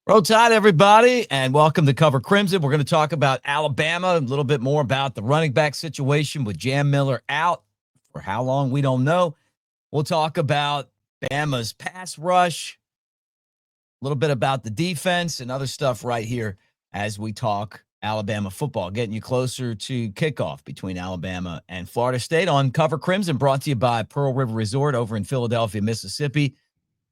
Roll Tide, everybody, and welcome to Cover Crimson. We're going to talk about Alabama, a little bit more about the running back situation with Jam Miller out. For how long, we don't know. We'll talk about Bama's pass rush, a little bit about the defense, and other stuff right here as we talk Alabama football, getting you closer to kickoff between Alabama and Florida State on Cover Crimson, brought to you by Pearl River Resort over in Philadelphia, Mississippi.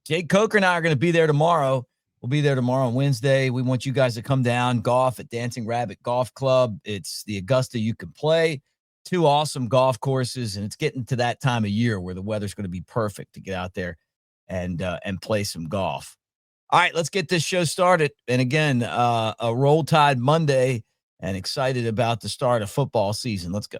Jake Coker and I are going to be there tomorrow. We'll be there tomorrow on Wednesday. We want you guys to come down, golf at Dancing Rabbit Golf Club. It's the Augusta you can play. 2 awesome golf courses, and it's getting to that time of year where the weather's going to be perfect to get out there and play some golf. All right, let's get this show started. And again, a Roll Tide Monday, and excited about the start of football season. Let's go.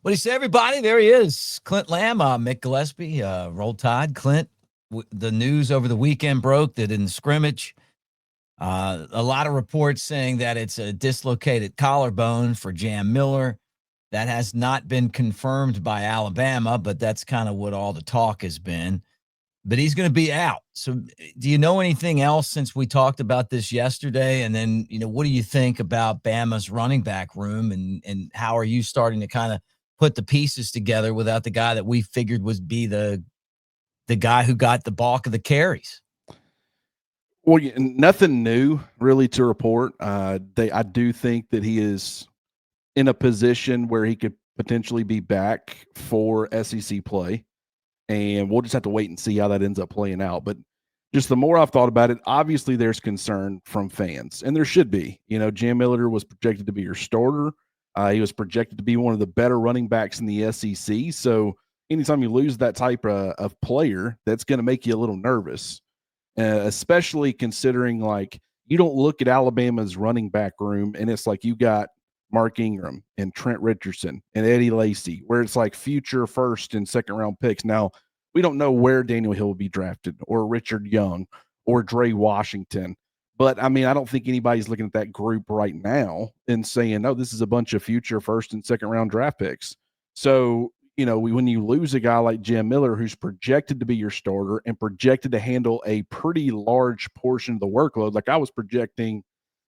What do you say, everybody? There he is, Clint Lamb, Mick Gillispie, Roll Tide. Clint, the news over the weekend broke that in the scrimmage, a lot of reports saying that it's a dislocated collarbone for Jam Miller. That has not been confirmed by Alabama, but that's kind of what all the talk has been. But he's going to be out. So do you know anything else since we talked about this yesterday? And then, what do you think about Bama's running back room, and how are you starting to kind of put the pieces together without the guy that we figured would be the guy who got the bulk of the carries? Well, nothing new really to report. I do think that he is in a position where he could potentially be back for SEC play, and we'll just have to wait and see how that ends up playing out. But just the more I've thought about it, obviously there's concern from fans, and there should be. Jam Miller was projected to be your starter. He was projected to be one of the better running backs in the SEC. So anytime you lose that type of player, that's going to make you a little nervous, especially considering, like, you don't look at Alabama's running back room and it's like you got Mark Ingram and Trent Richardson and Eddie Lacy, where it's like future first and second round picks. Now, we don't know where Daniel Hill will be drafted, or Richard Young, or Dre Washington. But, I don't think anybody's looking at that group right now and saying, no, this is a bunch of future first and second round draft picks. So, when you lose a guy like Jam Miller, who's projected to be your starter and projected to handle a pretty large portion of the workload, like I was projecting,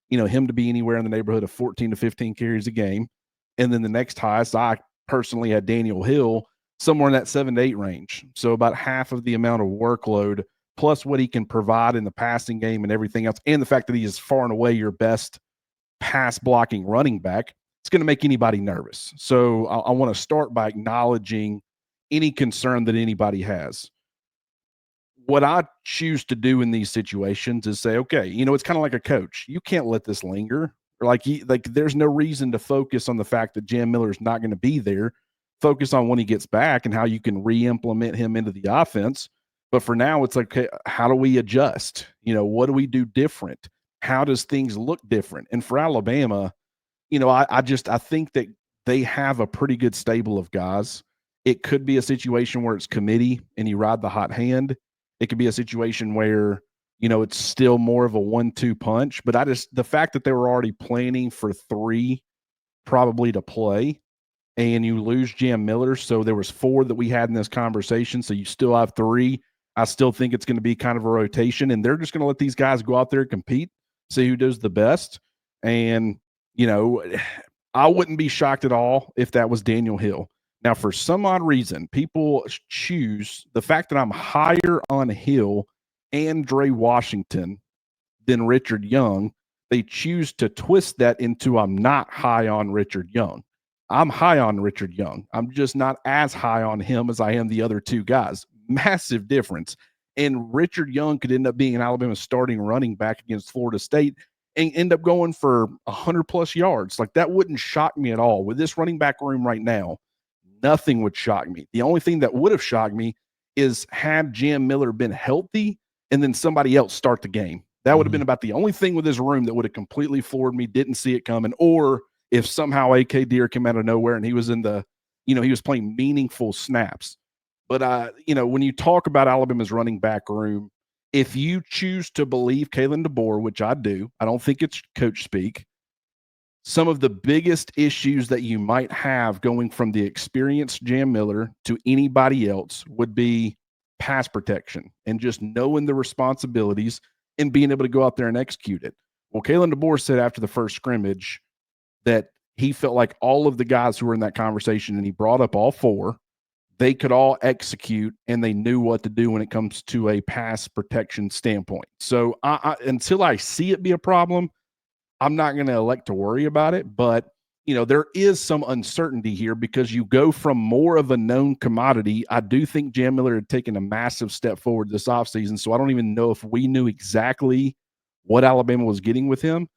him to be anywhere in the neighborhood of 14 to 15 carries a game. And then the next highest, I personally had Daniel Hill somewhere in that 7 to 8 range. So about half of the amount of workload, plus what he can provide in the passing game and everything else, and the fact that he is far and away your best pass blocking running back, it's going to make anybody nervous. So I want to start by acknowledging any concern that anybody has. What I choose to do in these situations is say, okay, it's kind of like a coach. You can't let this linger. Like there's no reason to focus on the fact that Jam Miller is not going to be there. Focus on when he gets back and how you can re-implement him into the offense. But for now, it's like, okay, how do we adjust? What do we do different? How does things look different? And for Alabama, I think that they have a pretty good stable of guys. It could be a situation where it's committee and you ride the hot hand. It could be a situation where, it's still more of a 1-2 punch. But the fact that they were already planning for 3 probably to play, and you lose Jam Miller, so there was 4 that we had in this conversation, so you still have 3. I still think it's going to be kind of a rotation, and they're just going to let these guys go out there and compete, see who does the best. And, I wouldn't be shocked at all if that was Daniel Hill. Now, for some odd reason, people choose the fact that I'm higher on Hill and Dre Washington than Richard Young. They choose to twist that into I'm not high on Richard Young. I'm high on Richard Young. I'm just not as high on him as I am the other 2 guys. Massive difference. And Richard Young could end up being an Alabama starting running back against Florida State and end up going for 100+ yards. Like, that wouldn't shock me at all. With this running back room right now, nothing would shock me. The only thing that would have shocked me is had Jam Miller been healthy and then somebody else start the game. That would have been about the only thing with this room that would have completely floored me, didn't see it coming. Or if somehow A.K. Deer came out of nowhere and he was in the, he was playing meaningful snaps. But, when you talk about Alabama's running back room, if you choose to believe Kalen DeBoer, which I do, I don't think it's coach speak. Some of the biggest issues that you might have going from the experienced Jam Miller to anybody else would be pass protection and just knowing the responsibilities and being able to go out there and execute it. Well, Kalen DeBoer said after the first scrimmage that he felt like all of the guys who were in that conversation, and he brought up all four, they could all execute and they knew what to do when it comes to a pass protection standpoint. So until I see it be a problem, I'm not going to elect to worry about it. But, there is some uncertainty here because you go from more of a known commodity. I do think Jam Miller had taken a massive step forward this offseason. So I don't even know if we knew exactly what Alabama was getting with him.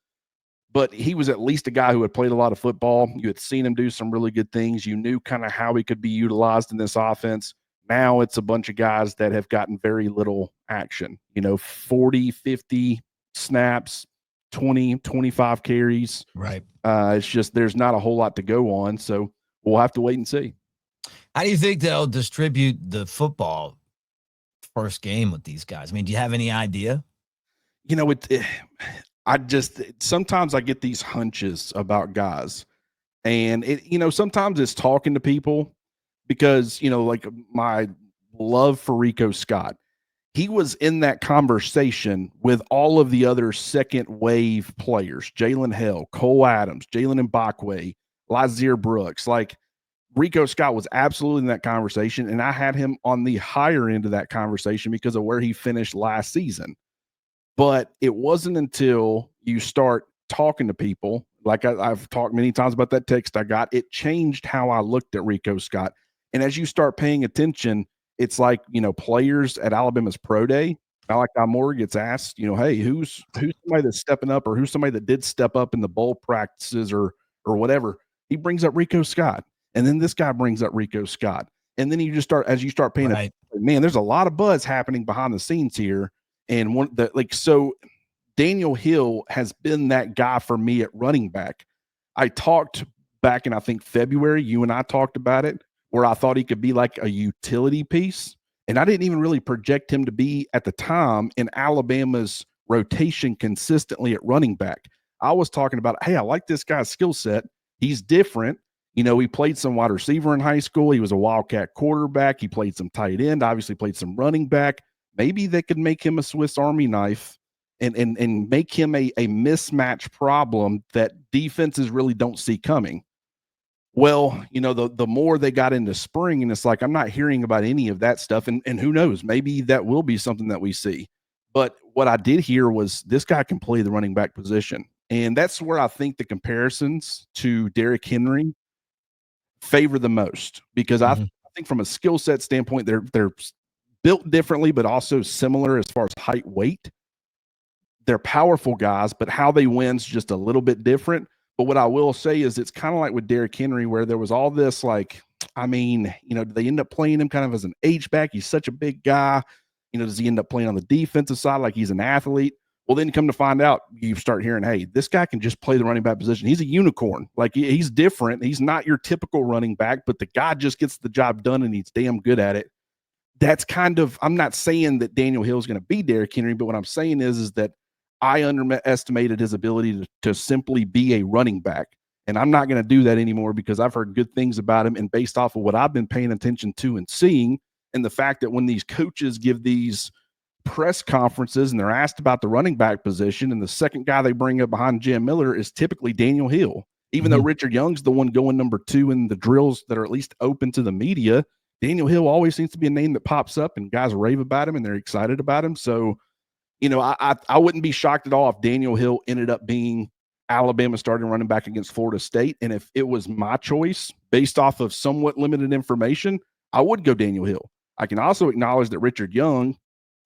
But he was at least a guy who had played a lot of football. You had seen him do some really good things. You knew kind of how he could be utilized in this offense. Now it's a bunch of guys that have gotten very little action, 40, 50 snaps, 20, 25 carries. Right. It's just there's not a whole lot to go on. So we'll have to wait and see. How do you think they'll distribute the football first game with these guys? I mean, do you have any idea? Sometimes I get these hunches about guys, and sometimes it's talking to people because, like my love for Rico Scott, he was in that conversation with all of the other second wave players, Jalen Hill, Cole Adams, Jalen Mbakwe, Lazier Brooks. Like Rico Scott was absolutely in that conversation, and I had him on the higher end of that conversation because of where he finished last season. But it wasn't until you start talking to people, like I've talked many times about that text I got, it changed how I looked at Rico Scott. And as you start paying attention, it's like, players at Alabama's pro day, Malachi Moore gets asked, hey, who's somebody that's stepping up, or who's somebody that did step up in the bowl practices or whatever. He brings up Rico Scott. And then this guy brings up Rico Scott. And then you start paying attention, man, there's a lot of buzz happening behind the scenes here. And so Daniel Hill has been that guy for me at running back. I talked back in, I think, February, you and I talked about it, where I thought he could be like a utility piece. And I didn't even really project him to be at the time in Alabama's rotation consistently at running back. I was talking about, hey, I like this guy's skill set. He's different. He played some wide receiver in high school. He was a Wildcat quarterback. He played some tight end, obviously played some running back. Maybe they could make him a Swiss Army knife and make him a mismatch problem that defenses really don't see coming. Well, the more they got into spring, and it's like, I'm not hearing about any of that stuff. And who knows, maybe that will be something that we see. But what I did hear was this guy can play the running back position. And that's where I think the comparisons to Derrick Henry favor the most, because I think from a skill set standpoint, they're built differently, but also similar as far as height, weight. They're powerful guys, but how they win is just a little bit different. But what I will say is it's kind of like with Derrick Henry, where there was all this, like, they end up playing him kind of as an H-back. He's such a big guy. Does he end up playing on the defensive side like he's an athlete? Well, then come to find out, you start hearing, hey, this guy can just play the running back position. He's a unicorn. Like, he's different. He's not your typical running back, but the guy just gets the job done, and he's damn good at it. That's kind of, I'm not saying that Daniel Hill is going to be Derrick Henry, but what I'm saying is that I underestimated his ability to simply be a running back. And I'm not going to do that anymore, because I've heard good things about him. And based off of what I've been paying attention to and seeing, and the fact that when these coaches give these press conferences and they're asked about the running back position, and the second guy they bring up behind Jam Miller is typically Daniel Hill, even though Richard Young's the one going number 2 in the drills that are at least open to the media. Daniel Hill always seems to be a name that pops up, and guys rave about him and they're excited about him. So, I wouldn't be shocked at all if Daniel Hill ended up being Alabama starting running back against Florida State. And if it was my choice based off of somewhat limited information, I would go Daniel Hill. I can also acknowledge that Richard Young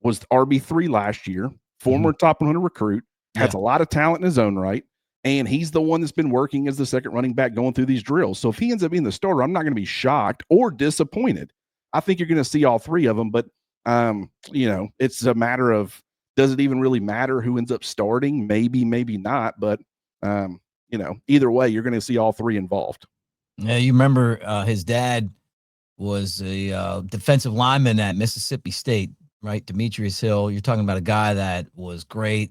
was RB3 last year, former top 100 recruit, has a lot of talent in his own right. And he's the one that's been working as the second running back going through these drills. So if he ends up being the starter, I'm not going to be shocked or disappointed. I think you're going to see all three of them. But, it's a matter of, does it even really matter who ends up starting? Maybe, maybe not. But, either way, you're going to see all three involved. Yeah, you remember his dad was a defensive lineman at Mississippi State. right? Demetrius Hill. You're talking about a guy that was great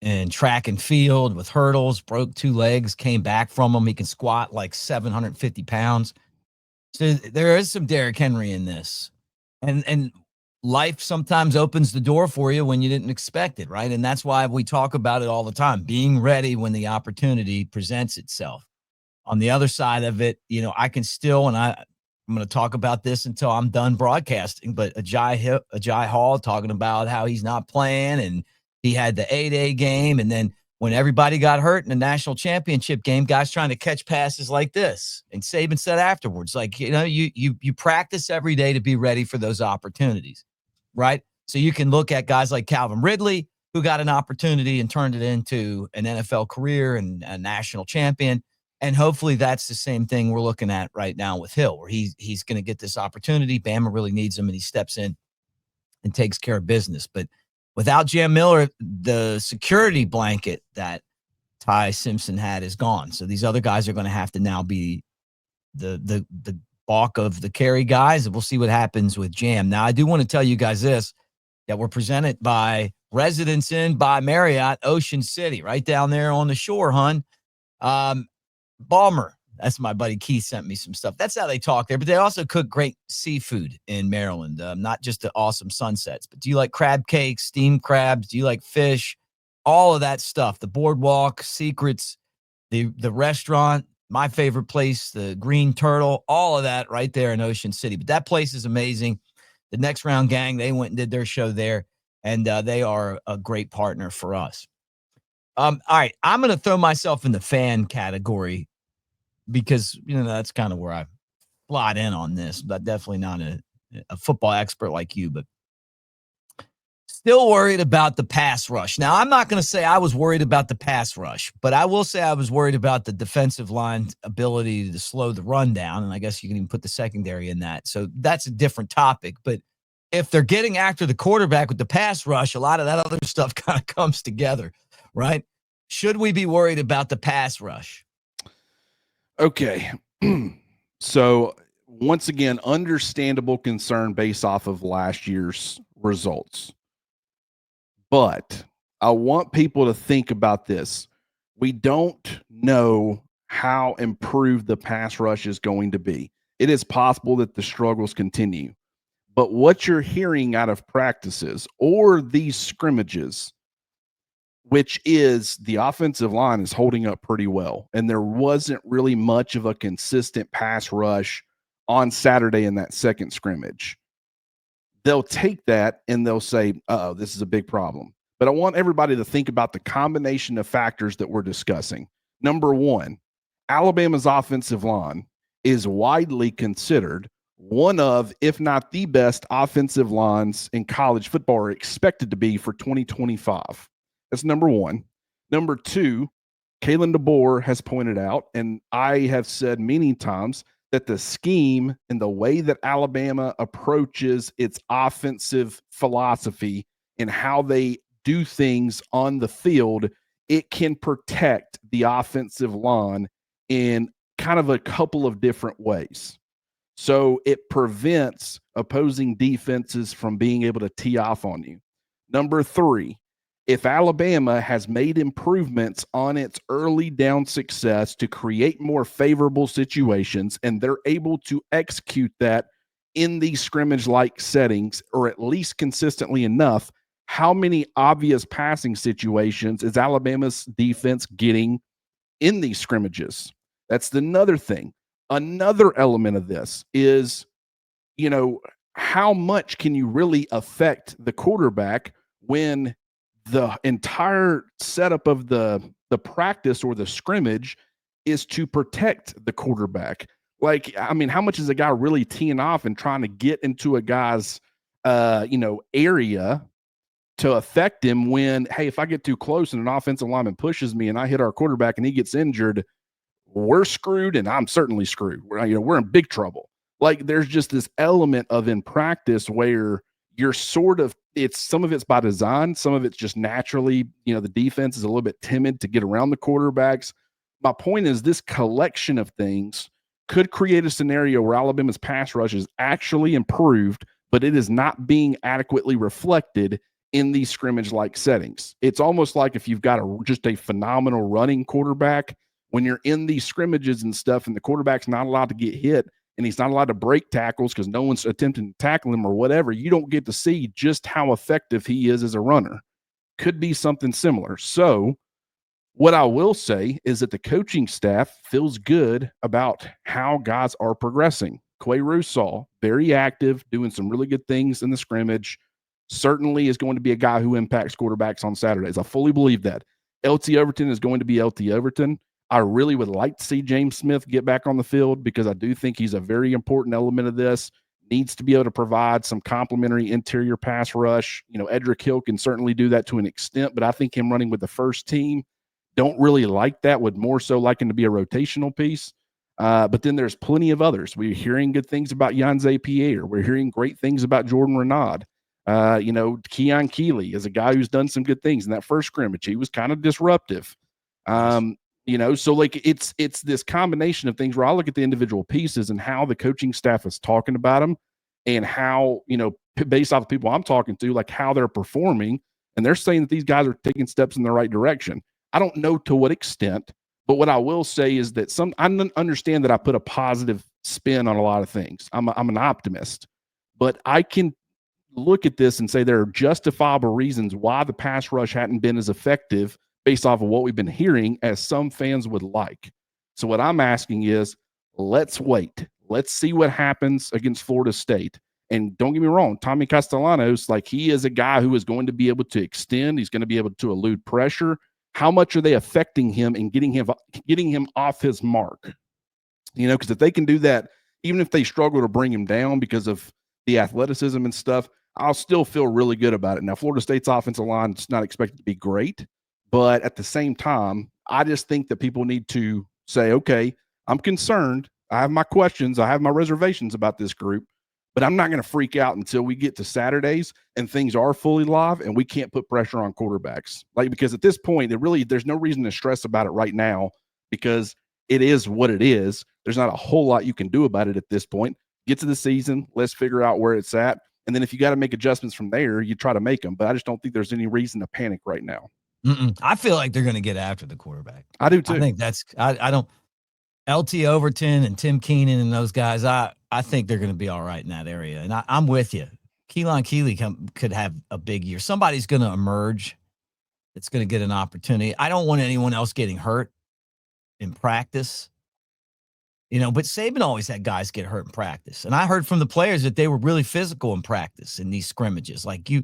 in track and field with hurdles, broke 2 legs, came back from them. He can squat like 750 pounds. So there is some Derrick Henry in this. And life sometimes opens the door for you when you didn't expect it, right? And that's why we talk about it all the time, being ready when the opportunity presents itself. On the other side of it, I can still, and I'm going to talk about this until I'm done broadcasting, but Ajay Hall talking about how he's not playing and he had the 8A game. And then when everybody got hurt in the national championship game, guys trying to catch passes like this. And Saban said afterwards, like, you practice every day to be ready for those opportunities, right? So you can look at guys like Calvin Ridley, who got an opportunity and turned it into an NFL career and a national champion. And hopefully that's the same thing we're looking at right now with Hill, where he's going to get this opportunity. Bama really needs him, and he steps in and takes care of business. But without Jam Miller, the security blanket that Ty Simpson had is gone. So these other guys are going to have to now be the bulk of the carry guys, and we'll see what happens with Jam. Now, I do want to tell you guys this, that we're presented by Residence Inn by Marriott, Ocean City, right down there on the shore, hun. Balmer, that's my buddy Keith, sent me some stuff. That's how they talk there, but they also cook great seafood in Maryland, not just the awesome sunsets. But do you like crab cakes, steamed crabs? Do you like fish? All of that stuff, the boardwalk, secrets, the restaurant, my favorite place, the Green Turtle, all of that right there in Ocean City. But that place is amazing. The Next Round Gang, they went and did their show there, and they are a great partner for us. All right, I'm going to throw myself in the fan category because, that's kind of where I slot in on this, but definitely not a football expert like you, but still worried about the pass rush. Now, I'm not going to say I was worried about the pass rush, but I will say I was worried about the defensive line's ability to slow the run down, and I guess you can even put the secondary in that. So that's a different topic, but if they're getting after the quarterback with the pass rush, a lot of that other stuff kind of comes together, right? Should we be worried about the pass rush? Okay. So once again, understandable concern based off of last year's results. But I want people to think about this. We don't know how improved the pass rush is going to be. It is possible that the struggles continue. But what you're hearing out of practices or these scrimmages, which is the offensive line is holding up pretty well. And there wasn't really much of a consistent pass rush on Saturday in that second scrimmage. They'll take that and they'll say, uh-oh, this is a big problem. But I want everybody to think about the combination of factors that we're discussing. Number one, Alabama's offensive line is widely considered one of, if not the best offensive lines in college football are expected to be for 2025. That's number one. Number two, Kalen DeBoer has pointed out, and I have said many times, that the scheme and the way that Alabama approaches its offensive philosophy and how they do things on the field, it can protect the offensive line in kind of a couple of different ways. So it prevents opposing defenses from being able to tee off on you. Number three, if Alabama has made improvements on its early down success to create more favorable situations, and they're able to execute that in these scrimmage-like settings, or at least consistently enough, how many obvious passing situations is Alabama's defense getting in these scrimmages? That's another thing. Another element of this is, how much can you really affect the quarterback when the entire setup of the practice or the scrimmage is to protect the quarterback? Like, I mean, how much is a guy really teeing off and trying to get into a guy's, area to affect him when, hey, if I get too close and an offensive lineman pushes me and I hit our quarterback and he gets injured, we're screwed, and I'm certainly screwed. We're in big trouble. Like, there's just this element of in practice where you're some of it's by design. Some of it's just naturally, the defense is a little bit timid to get around the quarterbacks. My point is this collection of things could create a scenario where Alabama's pass rush is actually improved but it is not being adequately reflected in these scrimmage-like settings. It's almost like if you've got just a phenomenal running quarterback, when you're in these scrimmages and stuff and the quarterback's not allowed to get hit and he's not allowed to break tackles because no one's attempting to tackle him or whatever, you don't get to see just how effective he is as a runner. Could be something similar. So what I will say is that the coaching staff feels good about how guys are progressing. Quay Russaw, very active, doing some really good things in the scrimmage, certainly is going to be a guy who impacts quarterbacks on Saturdays. I fully believe that. LT Overton is going to be LT Overton. I really would like to see James Smith get back on the field because I do think he's a very important element of this. Needs to be able to provide some complementary interior pass rush. Edric Hill can certainly do that to an extent, but I think him running with the first team, don't really like that. Would more so like him to be a rotational piece. But then there's plenty of others. We're hearing good things about Yanze Pierre. We're hearing great things about Jordan Renaud. Keon Keeley is a guy who's done some good things in that first scrimmage. He was kind of disruptive. So like it's this combination of things where I look at the individual pieces and how the coaching staff is talking about them and how, based off the people I'm talking to, like how they're performing. And they're saying that these guys are taking steps in the right direction. I don't know to what extent, but what I will say is that I understand that I put a positive spin on a lot of things. I'm an optimist, but I can look at this and say there are justifiable reasons why the pass rush hadn't been as effective based off of what we've been hearing as some fans would like. So what I'm asking is, let's wait. Let's see what happens against Florida State. And don't get me wrong, Tommy Castellanos, like he is a guy who is going to be able to extend. He's going to be able to elude pressure. How much are they affecting him and getting him off his mark? Because if they can do that, even if they struggle to bring him down because of the athleticism and stuff, I'll still feel really good about it. Now, Florida State's offensive line is not expected to be great, but at the same time, I just think that people need to say, okay, I'm concerned. I have my questions. I have my reservations about this group, but I'm not going to freak out until we get to Saturdays and things are fully live and we can't put pressure on quarterbacks. Because at this point, there's no reason to stress about it right now because it is what it is. There's not a whole lot you can do about it at this point. Get to the season. Let's figure out where it's at. And then if you got to make adjustments from there, you try to make them. But I just don't think there's any reason to panic right now. I feel like they're going to get after the quarterback. I do too. I think I don't. LT Overton and Tim Keenan and those guys, I think they're going to be all right in that area. And I'm with you. Keelan Keeley could have a big year. Somebody's going to emerge that's going to get an opportunity. I don't want anyone else getting hurt in practice. But Saban always had guys get hurt in practice. And I heard from the players that they were really physical in practice in these scrimmages. Like you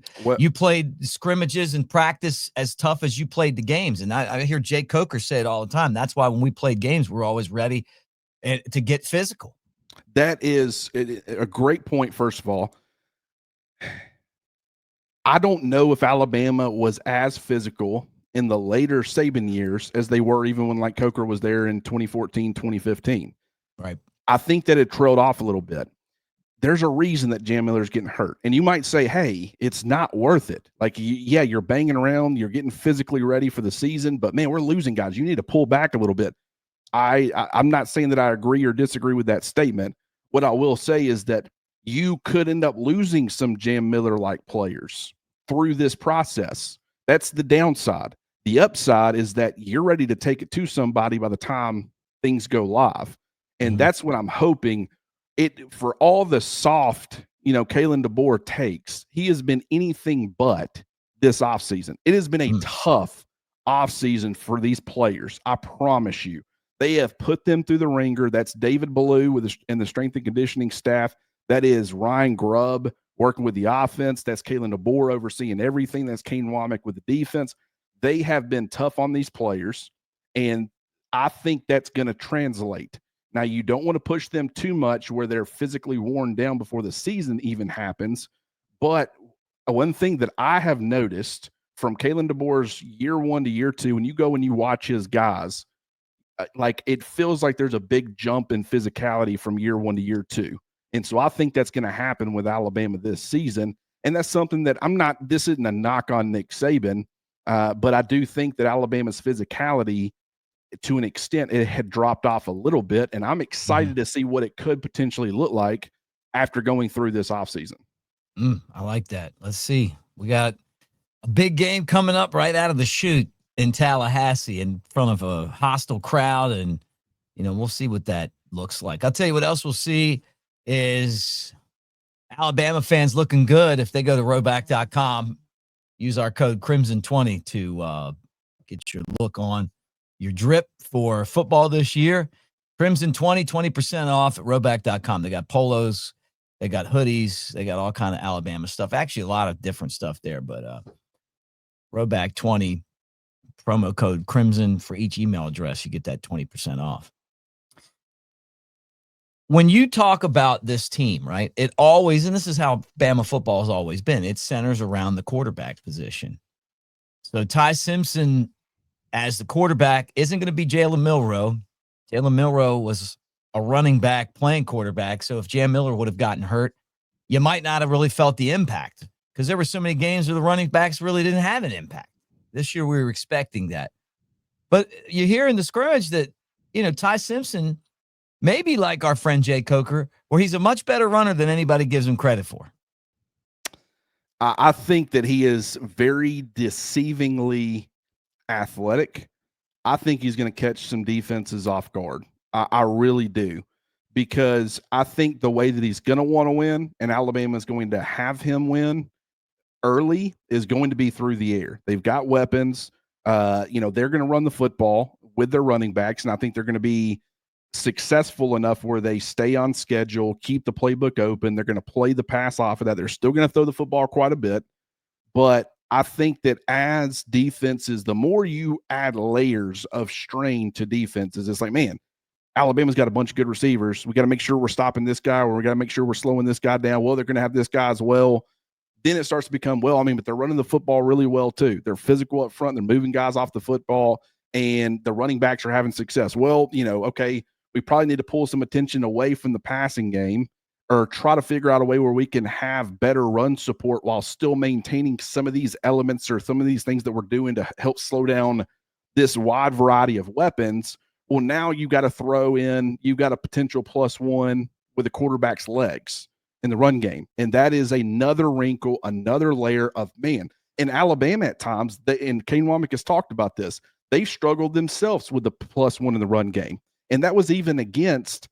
played scrimmages in practice as tough as you played the games. And I hear Jay Coker say it all the time. That's why when we played games, we're always ready to get physical. That is a great point, first of all. I don't know if Alabama was as physical in the later Saban years as they were even when like Coker was there in 2014, 2015. Right. I think that it trailed off a little bit. There's a reason that Jam Miller's getting hurt. And you might say, hey, it's not worth it. Like, you're banging around, you're getting physically ready for the season, but man, we're losing guys. You need to pull back a little bit. I'm not saying that I agree or disagree with that statement. What I will say is that you could end up losing some Jam Miller-like players through this process. That's the downside. The upside is that you're ready to take it to somebody by the time things go live. And that's what I'm hoping for all the soft, Kalen DeBoer takes. He has been anything but this offseason. It has been a tough offseason for these players. I promise you. They have put them through the ringer. That's David Ballou and the strength and conditioning staff. That is Ryan Grubb working with the offense. That's Kalen DeBoer overseeing everything. That's Kane Womack with the defense. They have been tough on these players, and I think that's going to translate. Now, you don't want to push them too much where they're physically worn down before the season even happens. But one thing that I have noticed from Kalen DeBoer's year 1 to year 2, when you go and you watch his guys, like it feels like there's a big jump in physicality from year 1 to year 2. And so I think that's going to happen with Alabama this season. And that's something that this isn't a knock on Nick Saban, but I do think that Alabama's physicality, to an extent, it had dropped off a little bit, and I'm excited to see what it could potentially look like after going through this offseason. I like that. Let's see. We got a big game coming up right out of the chute in Tallahassee in front of a hostile crowd, and we'll see what that looks like. I'll tell you what else we'll see is Alabama fans looking good if they go to rowback.com. Use our code Crimson20 to get your look on your drip for football this year. Crimson20, 20% off at rowback.com. They got polos, they got hoodies, they got all kind of Alabama stuff. Actually, a lot of different stuff there, but Rowback20, promo code Crimson for each email address. You get that 20% off. When you talk about this team, right, it always, and this is how Bama football has always been, it centers around the quarterback position. So Ty Simpson as the quarterback isn't going to be Jalen Milroe. Jalen Milroe was a running back playing quarterback. So if Jam Miller would have gotten hurt, you might not have really felt the impact because there were so many games where the running backs really didn't have an impact. This year we were expecting that. But you hear in the scrimmage that, Ty Simpson, maybe like our friend Jay Coker, where he's a much better runner than anybody gives him credit for. I think that he is very deceivingly athletic. I think he's going to catch some defenses off guard. I really do, because I think the way that he's going to want to win and Alabama is going to have him win early is going to be through the air. They've got weapons. They're going to run the football with their running backs, and I think they're going to be successful enough where they stay on schedule, keep the playbook open. They're going to play the pass off of that. They're still going to throw the football quite a bit, but I think that as defenses, the more you add layers of strain to defenses, it's like, man, Alabama's got a bunch of good receivers. We got to make sure we're stopping this guy, or we got to make sure we're slowing this guy down. Well, they're going to have this guy as well. Then it starts to become, but they're running the football really well too. They're physical up front. They're moving guys off the football, and the running backs are having success. Well, okay, we probably need to pull some attention away from the passing game, or try to figure out a way where we can have better run support while still maintaining some of these elements or some of these things that we're doing to help slow down this wide variety of weapons. Well, now you've got a potential +1 with the quarterback's legs in the run game. And that is another wrinkle, another layer of, man, in Alabama at times, and Kane Womack has talked about this, they struggled themselves with the +1 in the run game. And that was even against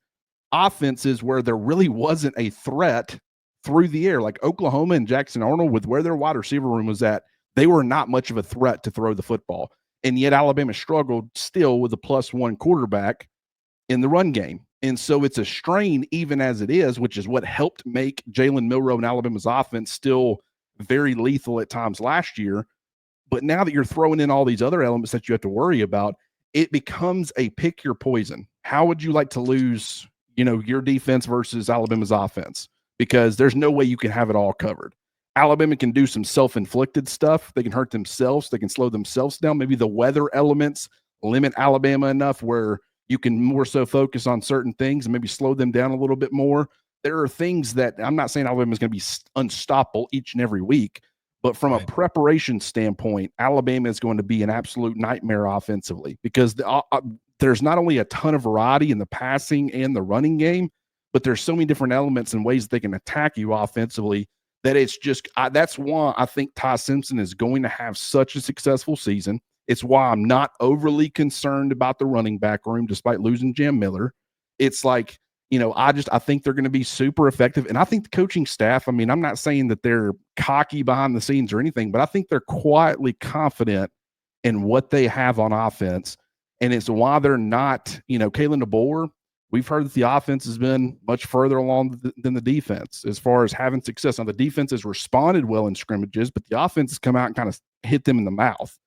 offenses where there really wasn't a threat through the air, like Oklahoma and Jackson Arnold, with where their wide receiver room was at. They were not much of a threat to throw the football. And yet Alabama struggled still with a +1 quarterback in the run game. And so it's a strain even as it is, which is what helped make Jalen Milroe and Alabama's offense still very lethal at times last year. But now that you're throwing in all these other elements that you have to worry about, it becomes a pick your poison. How would you like to lose, your defense versus Alabama's offense? Because there's no way you can have it all covered. Alabama can do some self-inflicted stuff. They can hurt themselves. They can slow themselves down. Maybe the weather elements limit Alabama enough where you can more so focus on certain things and maybe slow them down a little bit more. There are things that I'm not saying Alabama is going to be unstoppable each and every week, but from a preparation standpoint, Alabama is going to be an absolute nightmare offensively because there's not only a ton of variety in the passing and the running game, but there's so many different elements and ways they can attack you offensively that it's just that's why I think Ty Simpson is going to have such a successful season. It's why I'm not overly concerned about the running back room, despite losing Jam Miller. It's like, I think they're going to be super effective. And I think the coaching staff, I'm not saying that they're cocky behind the scenes or anything, but I think they're quietly confident in what they have on offense. And it's why they're not, Kalen DeBoer, we've heard that the offense has been much further along than the defense as far as having success. Now, the defense has responded well in scrimmages, but the offense has come out and kind of hit them in the mouth.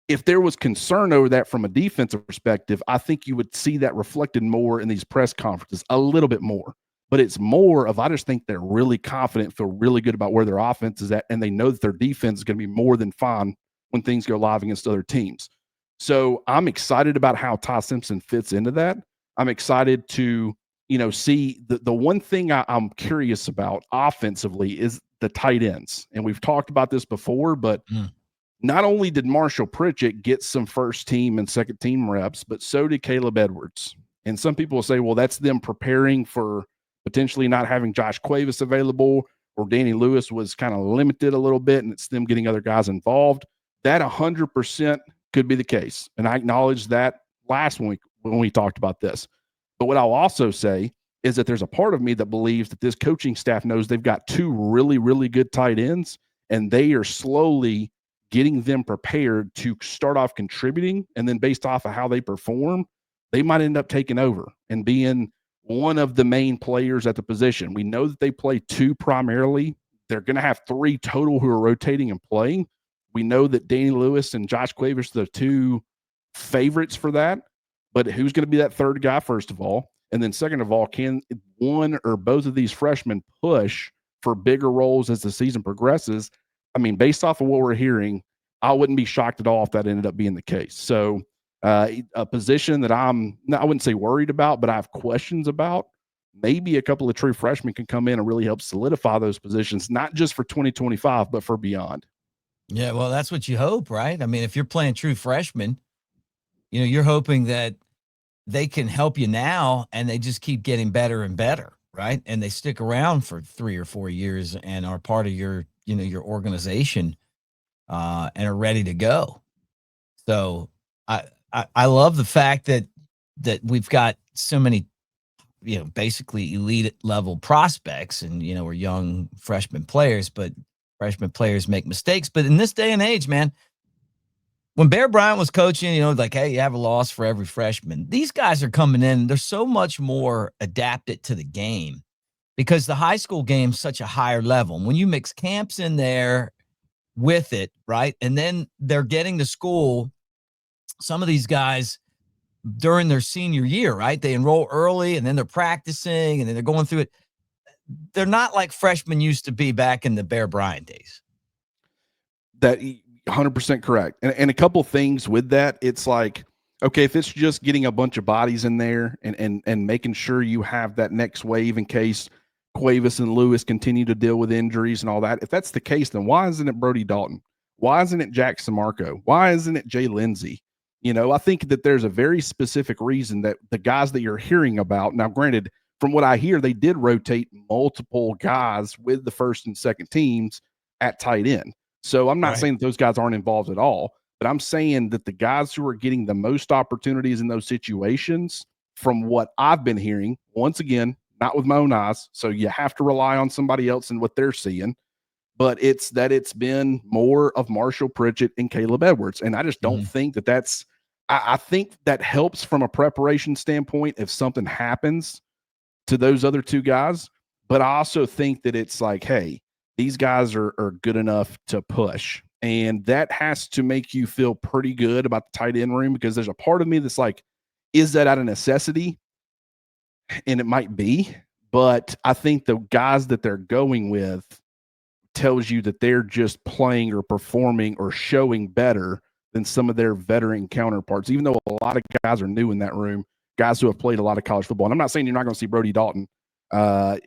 If there was concern over that from a defensive perspective, I think you would see that reflected more in these press conferences, a little bit more. But it's more of, I just think they're really confident, feel really good about where their offense is at, and they know that their defense is going to be more than fine when things go live against other teams. So I'm excited about how Ty Simpson fits into that. I'm excited to, see the one thing I'm curious about offensively is the tight ends. And we've talked about this before, but not only did Marshall Pritchett get some first team and second team reps, but so did Caleb Edwards. And some people will say, well, that's them preparing for potentially not having Josh Cuevas available or Danny Lewis was kind of limited a little bit and it's them getting other guys involved, that 100% could be the case. And I acknowledged that last week when we talked about this. But what I'll also say is that there's a part of me that believes that this coaching staff knows they've got two really, really good tight ends, and they are slowly getting them prepared to start off contributing. And then based off of how they perform, they might end up taking over and being one of the main players at the position. We know that they play two primarily. They're going to have three total who are rotating and playing. We know that Danny Lewis and Josh Cuevas are the two favorites for that. But who's going to be that third guy, first of all? And then second of all, can one or both of these freshmen push for bigger roles as the season progresses? I mean, based off of what we're hearing, I wouldn't be shocked at all if that ended up being the case. So a position that I wouldn't say worried about, but I have questions about. Maybe a couple of true freshmen can come in and really help solidify those positions, not just for 2025, but for beyond. Yeah, well, that's what you hope, right? I mean, if you're playing true freshmen, you're hoping that they can help you now and they just keep getting better and better, right? And they stick around for 3 or 4 years and are part of your organization and are ready to go. So I love the fact that we've got so many, basically elite level prospects and, we're young freshman players, but freshman players make mistakes. But in this day and age, man, when Bear Bryant was coaching, like, hey, you have a loss for every freshman. These guys are coming in. They're so much more adapted to the game because the high school game's such a higher level. And when you mix camps in there with it, right, and then they're getting to school, some of these guys during their senior year, right, they enroll early and then they're practicing and then they're going through it. They're not like freshmen used to be back in the Bear Bryant days. That 100% correct. And a couple things with that, it's like, okay, if it's just getting a bunch of bodies in there and making sure you have that next wave in case Cuevas and Lewis continue to deal with injuries and all that, if that's the case, then why isn't it Brody Dalton? Why isn't it Jack Samarco? Why isn't it Jay Lindsey? I think that there's a very specific reason that the guys that you're hearing about, now granted, from what I hear, they did rotate multiple guys with the first and second teams at tight end. So I'm not saying that those guys aren't involved at all, but I'm saying that the guys who are getting the most opportunities in those situations, from what I've been hearing, once again, not with my own eyes, so you have to rely on somebody else and what they're seeing, but it's been more of Marshall Pritchett and Caleb Edwards. And I just don't think that that's – I think that helps from a preparation standpoint if something happens to those other two guys, but I also think that it's like, hey, these guys are good enough to push. And that has to make you feel pretty good about the tight end room because there's a part of me that's like, is that out of necessity? And it might be, but I think the guys that they're going with tells you that they're just playing or performing or showing better than some of their veteran counterparts, even though a lot of guys are new in that room, guys who have played a lot of college football. And I'm not saying you're not going to see Brody Dalton. I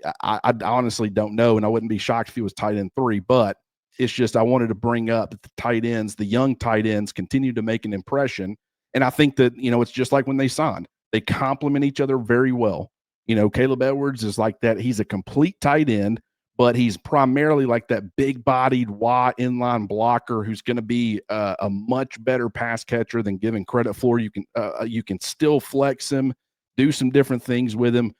honestly don't know, and I wouldn't be shocked if he was tight end 3, but it's just I wanted to bring up that the tight ends, the young tight ends, continue to make an impression. And I think that, it's just like when they signed. They complement each other very well. Caleb Edwards is like that. He's a complete tight end, but he's primarily like that big-bodied, wide inline blocker who's going to be a much better pass catcher than given credit for. You can still flex him, do some different things with him.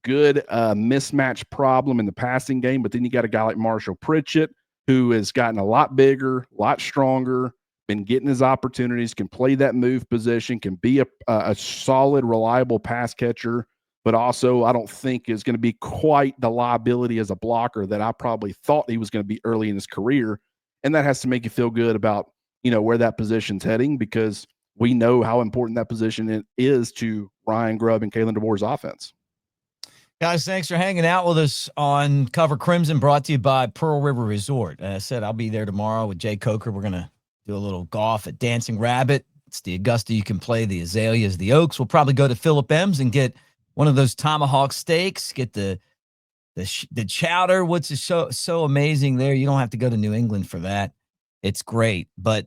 Good mismatch problem in the passing game, but then you got a guy like Marshall Pritchett who has gotten a lot bigger, a lot stronger, been getting his opportunities, can play that move position, can be a solid, reliable pass catcher, but also I don't think is going to be quite the liability as a blocker that I probably thought he was going to be early in his career. And that has to make you feel good about, where that position's heading because we know how important that position is to Ryan Grubb and Kalen DeBoer's offense. Guys, thanks for hanging out with us on Cover Crimson, brought to you by Pearl River Resort. As I said, I'll be there tomorrow with Jay Coker. We're going to do a little golf at Dancing Rabbit. It's the Augusta you can play, the Azaleas, the Oaks. We'll probably go to Philip M's and get one of those tomahawk steaks, get the chowder, which is so amazing there. You don't have to go to New England for that. It's great. But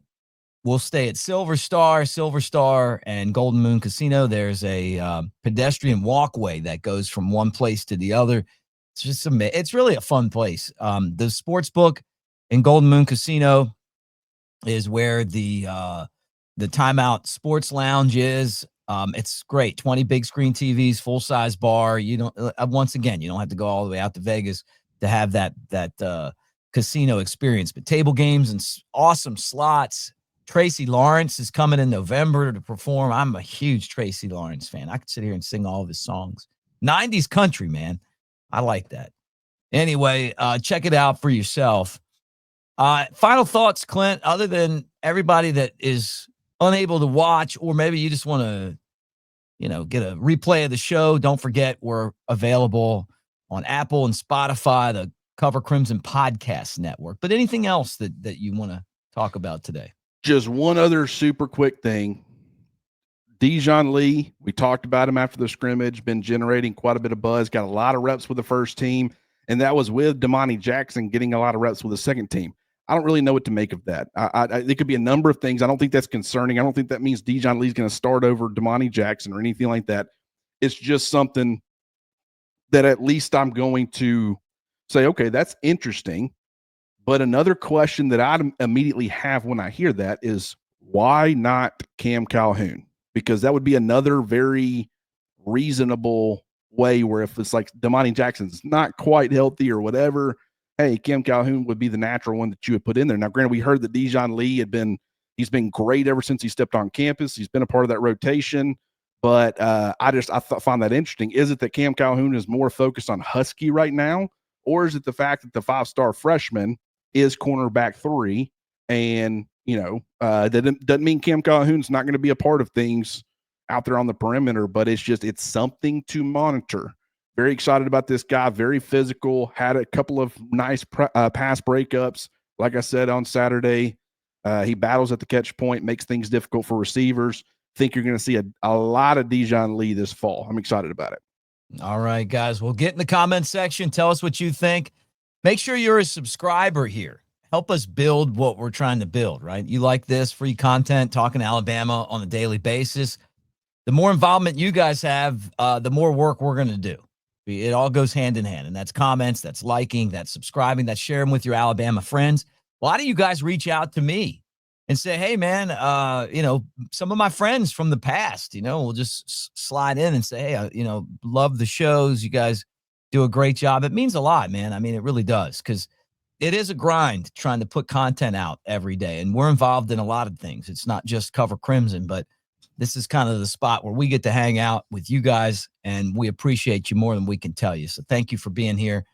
we'll stay at Silver Star, and Golden Moon Casino. There's a pedestrian walkway that goes from one place to the other. It's just it's really a fun place. The sports book in Golden Moon Casino is where the Timeout Sports Lounge is. It's great. 20 big screen TVs, full size bar. You don't once again, you don't have to go all the way out to Vegas to have that casino experience. But table games and awesome slots. Tracy Lawrence is coming in November to perform. I'm a huge Tracy Lawrence fan. I could sit here and sing all of his songs. 90s country, man. I like that. Anyway, check it out for yourself. Final thoughts, Clint, other than everybody that is unable to watch, or maybe you just want to, get a replay of the show. Don't forget, we're available on Apple and Spotify, the Cover Crimson Podcast Network. But anything else that you want to talk about today? Just one other super quick thing. Dijon Lee, we talked about him after the scrimmage, been generating quite a bit of buzz, got a lot of reps with the first team, and that was with Damani Jackson getting a lot of reps with the second team. I don't really know what to make of that. It could be a number of things. I don't think that's concerning. I don't think that means Dijon Lee's going to start over Damani Jackson or anything like that. It's just something that at least I'm going to say, okay, that's interesting. But another question that I immediately have when I hear that is, why not Cam Calhoun? Because that would be another very reasonable way where if it's like Damani Jackson's not quite healthy or whatever, hey, Cam Calhoun would be the natural one that you would put in there. Now, granted, we heard that Dijon Lee he's been great ever since he stepped on campus. He's been a part of that rotation. But I find that interesting. Is it that Cam Calhoun is more focused on Husky right now? Or is it the fact that the 5-star freshman is cornerback 3, and that doesn't mean Cam Calhoun's not going to be a part of things out there on the perimeter, but it's something to monitor. Very excited about this guy, very physical, had a couple of nice pass breakups. Like I said on Saturday, he battles at the catch point, makes things difficult for receivers. Think you're going to see a lot of Dijon Lee this fall. I'm excited about it. All right, guys. Well, get in the comment section. Tell us what you think. Make sure you're a subscriber here. Help us build what we're trying to build, right? You like this free content, talking Alabama on a daily basis. The more involvement you guys have, the more work we're going to do. It all goes hand in hand, and that's comments, that's liking, that's subscribing, that's sharing with your Alabama friends. Why do you guys reach out to me and say, hey, man, some of my friends from the past, we'll just slide in and say, hey, love the shows. You guys do a great job. It means a lot, man. I mean, it really does, because it is a grind trying to put content out every day, and we're involved in a lot of things. It's not just Cover Crimson, but this is kind of the spot where we get to hang out with you guys, and we appreciate you more than we can tell you. So thank you for being here.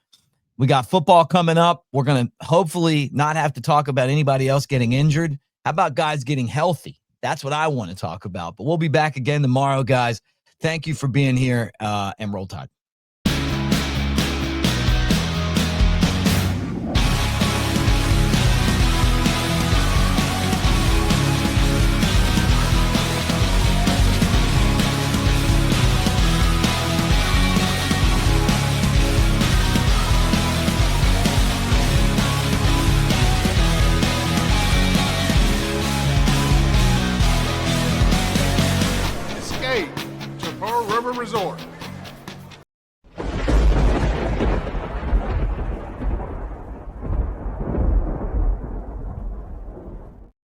We got football coming up. We're going to hopefully not have to talk about anybody else getting injured. How about guys getting healthy? That's what I want to talk about. But we'll be back again tomorrow, guys. Thank you for being here, and Roll Tide. Escape to Pearl River Resort.